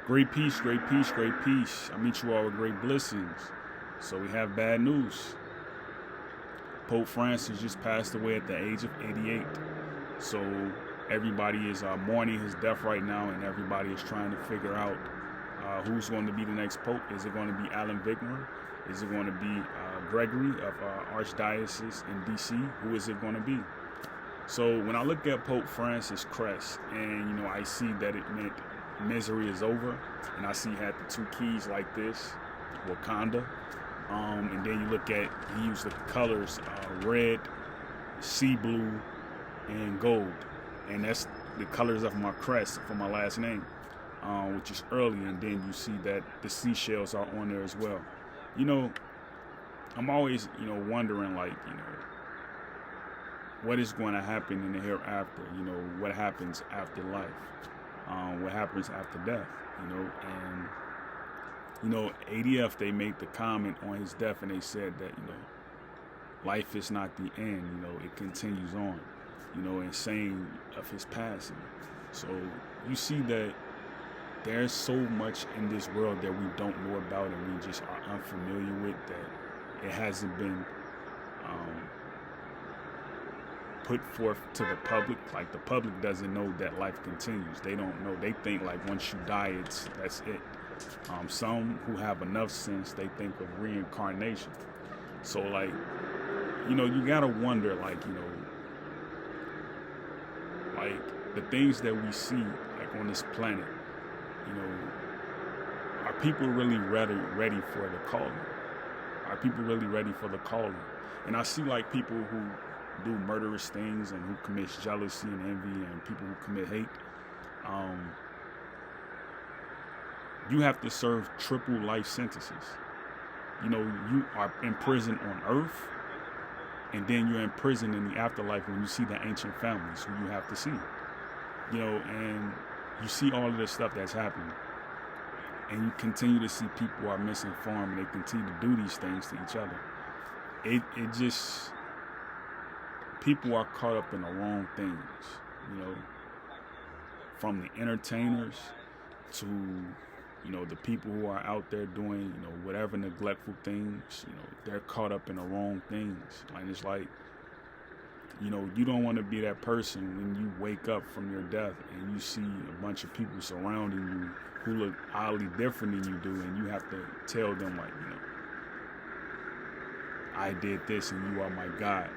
Great peace, great peace, great peace. I meet you all with great blessings. So we have bad news. Pope Francis just passed away at the age of 88. So everybody is mourning his death right now, and everybody is trying to figure out who's going to be the next pope. Is it going to be Alan Vigner? Is it going to be Gregory of Archdiocese in D.C.? Who is it going to be? So when I look at Pope Francis' crest, and I see that it meant misery is over, and I see he had the two keys like this, Wakanda, and then you look at, he used the colors red, sea blue, and gold, and that's the colors of my crest for my last name, which is early, and then you see that the seashells are on there as well. I'm always, wondering, like, what is going to happen in the hereafter, what happens after life, what happens after death, and, ADF, they made the comment on his death, and they said that, life is not the end, it continues on, and saying of his passing. So you see that there's so much in this world that we don't know about and we just are unfamiliar with, that it hasn't been put forth to the public. Like, the public doesn't know that life continues. They don't know. They think like once you die, that's it. Some who have enough sense, they think of reincarnation. So, like, you gotta wonder, like, like the things that we see, like on this planet, are people really ready for the calling? Are people really ready for the calling? And I see, like, people who do murderous things and who commit jealousy and envy, and people who commit hate. You have to serve triple life sentences. You are in prison on earth, and then you're in prison in the afterlife when you see the ancient families who you have to see. And you see all of this stuff that's happening, and you continue to see people who are misinformed, and they continue to do these things to each other. It just, people are caught up in the wrong things, from the entertainers to, the people who are out there doing, whatever neglectful things, they're caught up in the wrong things. And it's like, you don't want to be that person when you wake up from your death and you see a bunch of people surrounding you who look oddly different than you do, and you have to tell them, like, I did this and you are my God.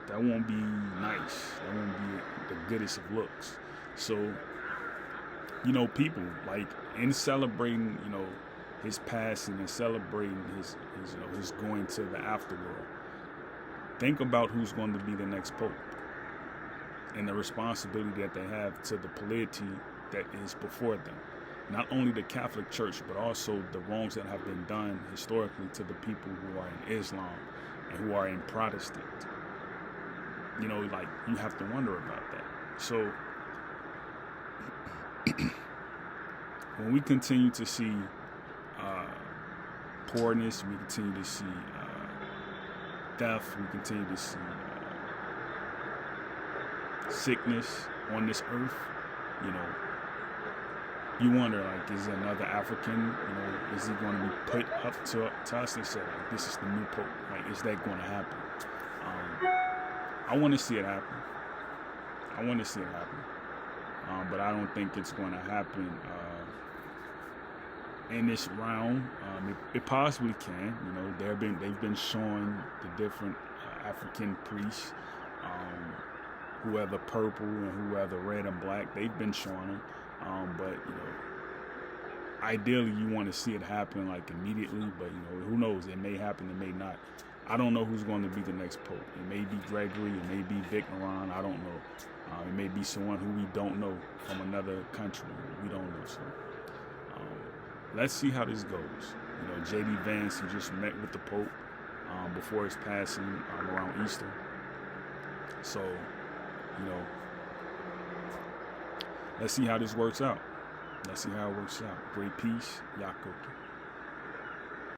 That won't be nice. That won't be the goodest of looks. So, people, like, in celebrating, his passing and celebrating his going to the afterworld, think about who's going to be the next pope and the responsibility that they have to the polity that is before them. Not only the Catholic Church, but also the wrongs that have been done historically to the people who are in Islam and who are in Protestant. Like, you have to wonder about that. So when we continue to see poorness, we continue to see death, we continue to see sickness on this earth, you wonder, like, is another African, is he going to be put up to us and say, like, this is the new pope? Like, is that going to happen? I want to see it happen. But I don't think it's going to happen in this round. It possibly can. They've been showing the different African priests who have the purple and who have the red and black. They've been showing them. But ideally you want to see it happen, like, immediately. But who knows? It may happen. It may not. I don't know who's going to be the next pope. It may be Gregory. It may be Vigneron. I don't know. It may be someone who we don't know from another country. We don't know. So let's see how this goes. J.D. Vance, he just met with the Pope before his passing around Easter. So, let's see how this works out. Great peace, Yakoki.